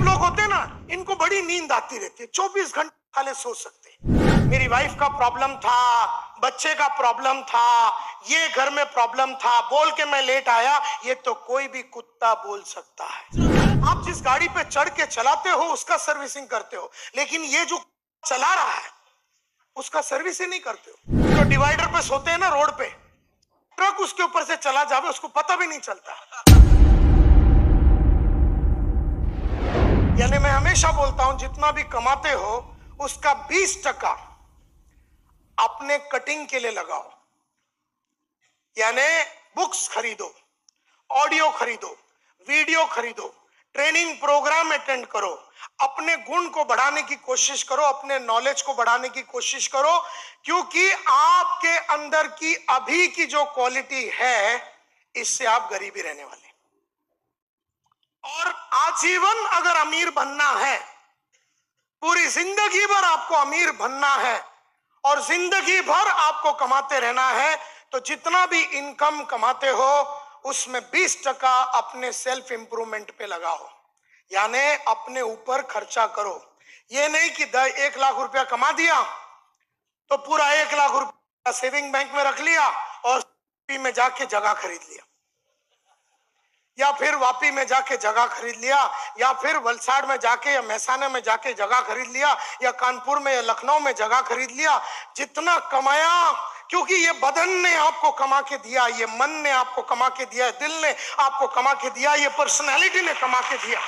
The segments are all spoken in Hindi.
लोग होते ना, इनको बड़ी नींद आती रहती है, 24 घंटे खाली सो सकते हैं। मेरी वाइफ का प्रॉब्लम था, बच्चे का प्रॉब्लम था, ये घर में प्रॉब्लम था, बोल के मैं लेट आया। ये तो कोई भी कुत्ता बोल सकता है। आप जिस गाड़ी पे चढ़ के चलाते हो उसका सर्विसिंग करते हो, लेकिन ये जो चला रहा है उसका सर्विस ही नहीं करते हो। जो डिवाइडर पे सोते हैं ना रोड पे, ट्रक उसके ऊपर से चला जावे उसको पता भी नहीं चलता। यानी मैं हमेशा बोलता हूं, जितना भी कमाते हो उसका 20% अपने कटिंग के लिए लगाओ। यानी बुक्स खरीदो, ऑडियो खरीदो, वीडियो खरीदो, ट्रेनिंग प्रोग्राम अटेंड करो, अपने गुण को बढ़ाने की कोशिश करो, अपने नॉलेज को बढ़ाने की कोशिश करो, क्योंकि आपके अंदर की अभी की जो क्वालिटी है इससे आप गरीबी रहने वाले। और आजीवन अगर अमीर बनना है, पूरी जिंदगी भर आपको अमीर बनना है और जिंदगी भर आपको कमाते रहना है, तो जितना भी इनकम कमाते हो उसमें 20% अपने सेल्फ इंप्रूवमेंट पे लगाओ। यानी अपने ऊपर खर्चा करो। ये नहीं कि 1 लाख रुपया कमा दिया तो पूरा 1 लाख रुपया सेविंग बैंक में रख लिया और में जाके जगह खरीद लिया, या फिर वापी में जाके जगह खरीद लिया, या फिर वलसाड़ में जाके या महसाना में जाके जगह खरीद लिया, या कानपुर में या लखनऊ में जगह खरीद लिया। जितना कमाया, क्योंकि ये बदन ने आपको कमा के दिया, ये मन ने आपको कमा के दिया, दिल ने आपको कमा के दिया, ये पर्सनैलिटी ने कमा के दिया।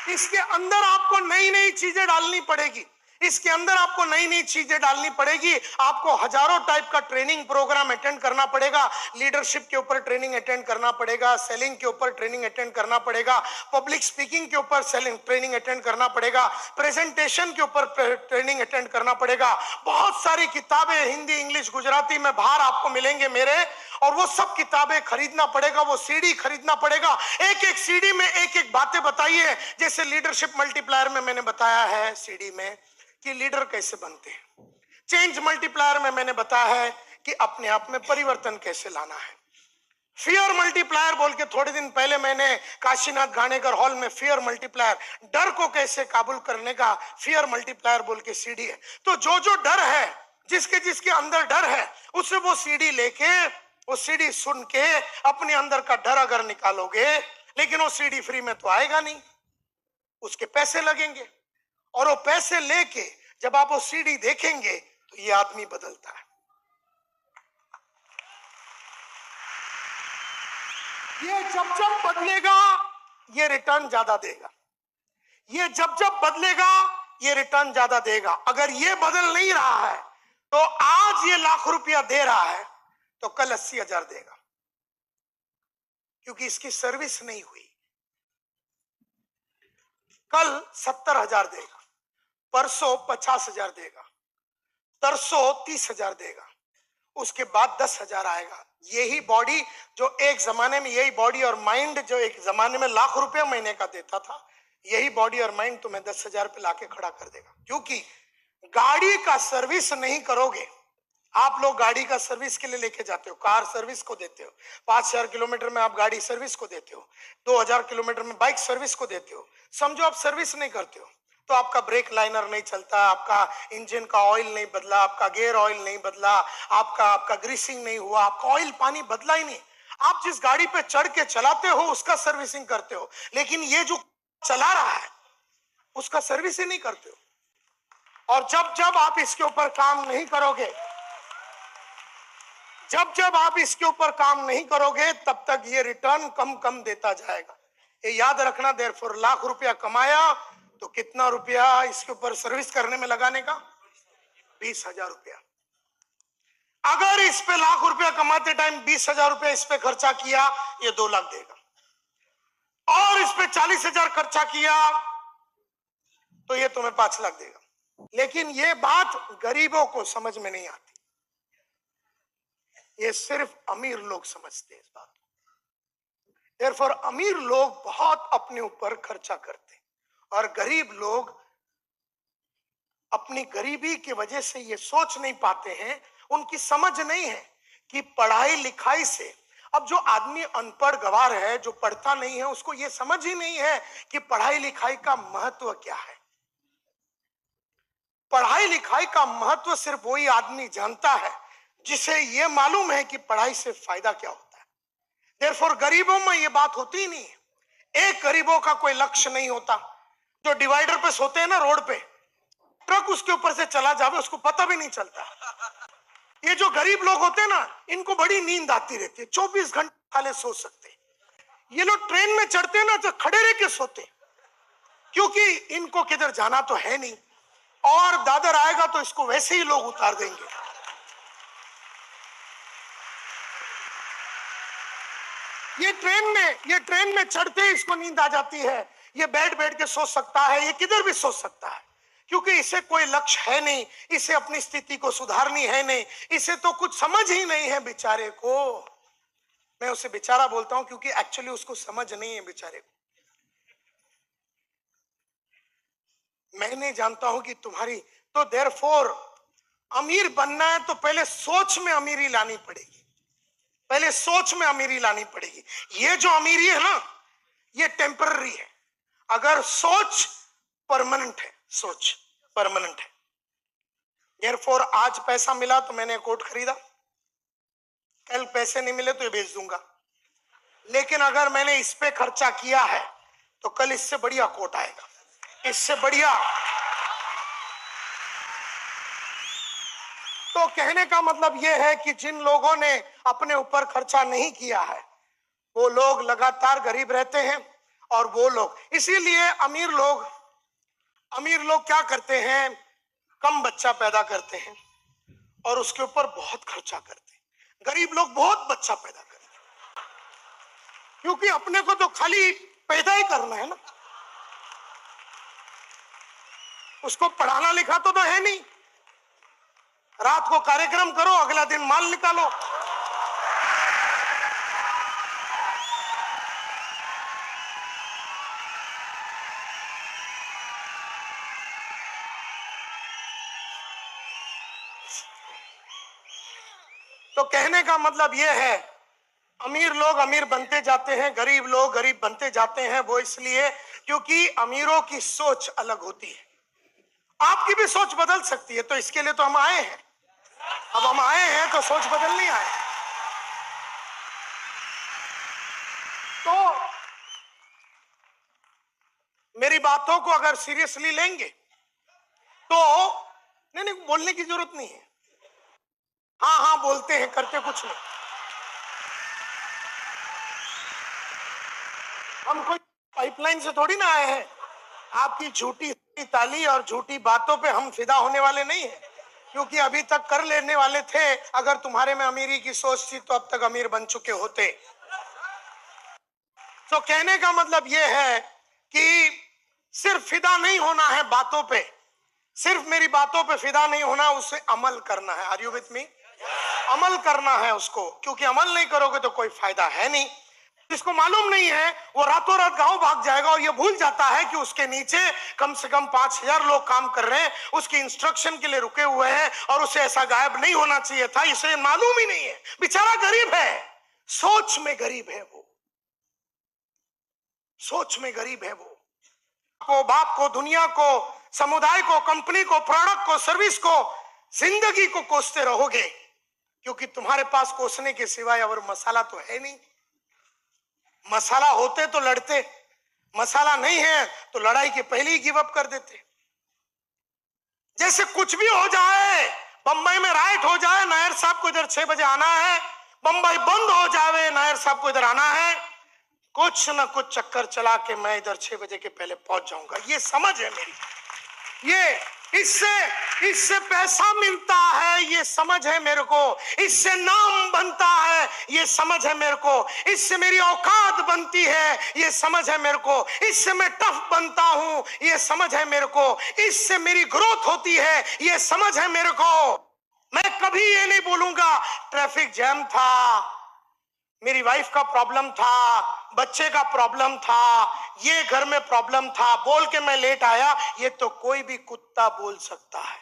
इसके अंदर आपको नई नई चीजें डालनी पड़ेगी, इसके अंदर आपको नई नई चीजें डालनी पड़ेगी। आपको हजारों टाइप का ट्रेनिंग प्रोग्राम अटेंड करना पड़ेगा, लीडरशिप के ऊपर ट्रेनिंग अटेंड करना पड़ेगा, सेलिंग के ऊपर ट्रेनिंग अटेंड करना पड़ेगा, पब्लिक स्पीकिंग के ऊपर ट्रेनिंग अटेंड करना पड़ेगा, प्रेजेंटेशन के ऊपर ट्रेनिंग अटेंड करना पड़ेगा। बहुत सारी किताबें हिंदी, इंग्लिश, गुजराती में बाहर आपको मिलेंगे मेरे, और वो सब किताबें खरीदना पड़ेगा, वो सीडी खरीदना पड़ेगा। एक एक सीडी में एक एक बातें बताइए, जैसे लीडरशिप मल्टीप्लायर में मैंने बताया है सीडी में कि लीडर कैसे बनते हैं, चेंज मल्टीप्लायर में मैंने बताया है कि अपने आप में परिवर्तन कैसे लाना है, फियर मल्टीप्लायर बोल के थोड़े दिन पहले मैंने काशीनाथ घाणेकर हॉल में फियर मल्टीप्लायर, डर को कैसे काबू करने का फियर मल्टीप्लायर बोल के सीडी है। तो जो जो डर है, जिसके जिसके अंदर डर है, उसे वो सीडी लेके, वो सीडी सुन के अपने अंदर का डर अगर निकालोगे, लेकिन वो सीडी फ्री में तो आएगा नहीं, उसके पैसे लगेंगे, और वो पैसे लेके जब आप वो सीडी देखेंगे तो ये आदमी बदलता है। ये जब जब बदलेगा ये रिटर्न ज्यादा देगा, ये जब जब बदलेगा ये रिटर्न ज्यादा देगा। अगर ये बदल नहीं रहा है तो आज ये लाख रुपया दे रहा है तो कल 80,000 देगा, क्योंकि इसकी सर्विस नहीं हुई। कल 70,000 देगा, परसों 50,000 देगा, तरसों 30,000 देगा, उसके बाद 10,000 आएगा। यही बॉडी जो एक जमाने में, यही बॉडी और माइंड जो एक जमाने में लाख रुपया महीने का देता था, यही बॉडी और माइंड तुम्हें 10,000 पे लाके खड़ा कर देगा। क्योंकि गाड़ी का सर्विस नहीं करोगे, आप लोग गाड़ी का सर्विस के लिए लेके जाते हो, कार सर्विस को देते हो, 5,000 किलोमीटर में आप गाड़ी सर्विस को देते हो, 2,000 किलोमीटर में बाइक सर्विस को देते हो। समझो आप सर्विस नहीं करते हो तो आपका ब्रेक लाइनर नहीं चलता, आपका इंजन का ऑयल नहीं बदला, आपका गियर ऑयल नहीं बदला, आपका ग्रीसिंग नहीं हुआ, आपका ऑयल पानी बदला ही नहीं। आप जिस गाड़ी पे चढ़ के चलाते हो उसका सर्विसिंग करते हो, लेकिन ये जो चला रहा है उसका सर्विस ही नहीं करते हो। और जब जब आप इसके ऊपर काम नहीं करोगे, जब जब आप इसके ऊपर काम नहीं करोगे, तब तक ये रिटर्न कम कम देता जाएगा। ये याद रखना। देयरफॉर लाख रुपया कमाया तो कितना रुपया इसके ऊपर सर्विस करने में लगाने का? 20,000 रुपया। अगर इस पे लाख रुपया कमाते टाइम 20,000 रुपया इस पे खर्चा किया, ये 2 लाख देगा, और इस पे 40,000 खर्चा किया तो ये तुम्हें 5 लाख देगा। लेकिन ये बात गरीबों को समझ में नहीं आती, ये सिर्फ अमीर लोग समझते हैं इस बात को। देयरफॉर अमीर लोग बहुत अपने ऊपर खर्चा करते हैं, और गरीब लोग अपनी गरीबी की वजह से ये सोच नहीं पाते हैं, उनकी समझ नहीं है कि पढ़ाई लिखाई से अब जो आदमी अनपढ़ गवार है, जो पढ़ता नहीं है, उसको यह समझ ही नहीं है कि पढ़ाई लिखाई का महत्व क्या है। पढ़ाई लिखाई का महत्व सिर्फ वही आदमी जानता है जिसे यह मालूम है कि पढ़ाई से फायदा क्या होता है। देयरफॉर गरीबों में यह बात होती ही नहीं है। एक गरीबों का कोई लक्ष्य नहीं होता। जो डिवाइडर पे सोते हैं ना रोड पे, ट्रक उसके ऊपर से चला जावे उसको पता भी नहीं चलता। ये जो गरीब लोग होते हैं ना, इनको बड़ी नींद आती रहती है, 24 घंटे खाले सो सकते हैं। ये लोग ट्रेन में चढ़ते हैं ना तो खड़े रह के सोते हैं, क्योंकि इनको किधर जाना तो है नहीं, और दादर आएगा तो इसको वैसे ही लोग उतार देंगे। ये ट्रेन में चढ़ते ही इसको नींद आ जाती है। ये बैठ के सो सकता है, ये किधर भी सो सकता है, क्योंकि इसे कोई लक्ष्य है नहीं, इसे अपनी स्थिति को सुधारनी है नहीं, इसे तो कुछ समझ ही नहीं है बेचारे को। मैं उसे बेचारा बोलता हूं क्योंकि एक्चुअली उसको समझ नहीं है बेचारे को। मैं नहीं जानता हूं कि तुम्हारी, तो देयरफॉर अमीर बनना है तो पहले सोच में अमीरी लानी पड़ेगी। पहले सोच में अमीरी लानी पड़ेगी। ये जो अमीरी है ना, ये टेम्पररी है। अगर सोच परमानेंट है, सोच परमानेंट है। देयरफॉर आज पैसा मिला तो मैंने कोट खरीदा, कल पैसे नहीं मिले तो ये बेच दूंगा। लेकिन अगर मैंने इस पे खर्चा किया है तो कल इससे बढ़िया कोट आएगा, इससे बढ़िया। तो कहने का मतलब यह है कि जिन लोगों ने अपने ऊपर खर्चा नहीं किया है वो लोग लगातार गरीब रहते हैं। और वो लोग, इसीलिए अमीर लोग क्या करते हैं, कम बच्चा पैदा करते हैं और उसके ऊपर बहुत खर्चा करते हैं। गरीब लोग बहुत बच्चा पैदा करते हैं, क्योंकि अपने को तो खाली पैदा ही करना है ना, उसको पढ़ाना लिखा तो है नहीं। रात को कार्यक्रम करो, अगला दिन माल निकालो। तो कहने का मतलब यह है, अमीर लोग अमीर बनते जाते हैं, गरीब लोग गरीब बनते जाते हैं। वो इसलिए क्योंकि अमीरों की सोच अलग होती है। आपकी भी सोच बदल सकती है, तो इसके लिए तो हम आए हैं। अब हम आए हैं तो सोच बदलनी आए। तो मेरी बातों को अगर सीरियसली लेंगे तो नहीं, बोलने की जरूरत नहीं है। हाँ हाँ बोलते हैं, करते कुछ नहीं। हम कोई पाइपलाइन से थोड़ी ना आए हैं। आपकी झूठी ताली और झूठी बातों पे हम फिदा होने वाले नहीं हैं, क्योंकि अभी तक कर लेने वाले थे। अगर तुम्हारे में अमीरी की सोच थी तो अब तक अमीर बन चुके होते। तो कहने का मतलब यह है कि सिर्फ फिदा नहीं होना है बातों पे, सिर्फ मेरी बातों पे फिदा नहीं होना, उसे अमल करना है। Are you with me? अमल करना है उसको, क्योंकि अमल नहीं करोगे तो कोई फायदा है नहीं। जिसको मालूम नहीं है वो रातों रात गांव भाग जाएगा और ये भूल जाता है कि उसके नीचे कम से कम 5000 लोग काम कर रहे हैं, उसकी इंस्ट्रक्शन के लिए रुके हुए हैं, और उसे ऐसा गायब नहीं होना चाहिए था, इसे मालूम ही नहीं है। बेचारा गरीब है, सोच में गरीब है वो, सोच में गरीब है वो। को, बाप को, दुनिया को, समुदाय को, कंपनी को, प्रोडक्ट को, सर्विस को, जिंदगी को कोसते रहोगे, क्योंकि तुम्हारे पास कोसने के सिवाय और मसाला तो है नहीं। मसाला होते तो लड़ते, मसाला नहीं है तो लड़ाई के पहले ही गिव अप कर देते। जैसे कुछ भी हो जाए, बंबई में राइट हो जाए, नायर साहब को इधर 6 बजे आना है, बंबई बंद हो जाए, नायर साहब को इधर आना है, कुछ ना कुछ चक्कर चला के मैं इधर 6 बजे के पहले पहुंच जाऊंगा। ये समझ है मेरी, ये इससे पैसा मिलता है, ये समझ है मेरे को, इससे नाम बनता है, ये समझ है मेरे को, इससे मेरी औकात बनती है, ये समझ है मेरे को, इससे मैं टफ बनता हूं, ये समझ है मेरे को, इससे मेरी ग्रोथ होती है, ये समझ है मेरे को। मैं कभी ये नहीं बोलूंगा ट्रैफिक जैम था, मेरी वाइफ का प्रॉब्लम था, बच्चे का प्रॉब्लम था, ये घर में प्रॉब्लम था, बोल के मैं लेट आया। ये तो कोई भी कुत्ता बोल सकता है।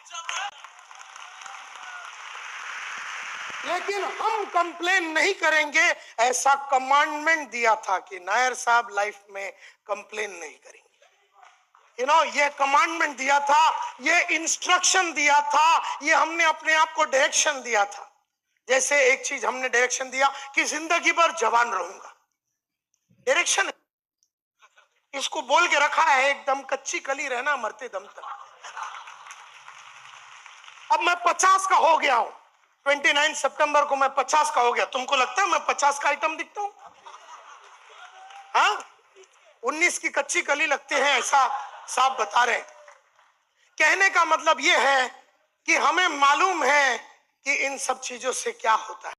लेकिन हम कंप्लेन नहीं करेंगे, ऐसा कमांडमेंट दिया था कि नायर साहब लाइफ में कंप्लेन नहीं करेंगे। ये कमांडमेंट दिया था, ये इंस्ट्रक्शन दिया था, ये हमने अपने आप को डायरेक्शन दिया था। जैसे एक चीज हमने डायरेक्शन दिया कि जिंदगी भर जवान रहूंगा, डायरेक्शन इसको बोल के रखा है, एकदम कच्ची कली रहना मरते दम तक। अब मैं 50 का हो गया हूं, 29 सितंबर को मैं 50 का हो गया। तुमको लगता है मैं 50 का आइटम दिखता हूं? हाँ, 19 की कच्ची कली लगते हैं, ऐसा साहब बता रहे हैं। कहने का मतलब यह है कि हमें मालूम है कि इन सब चीजों से क्या होता है।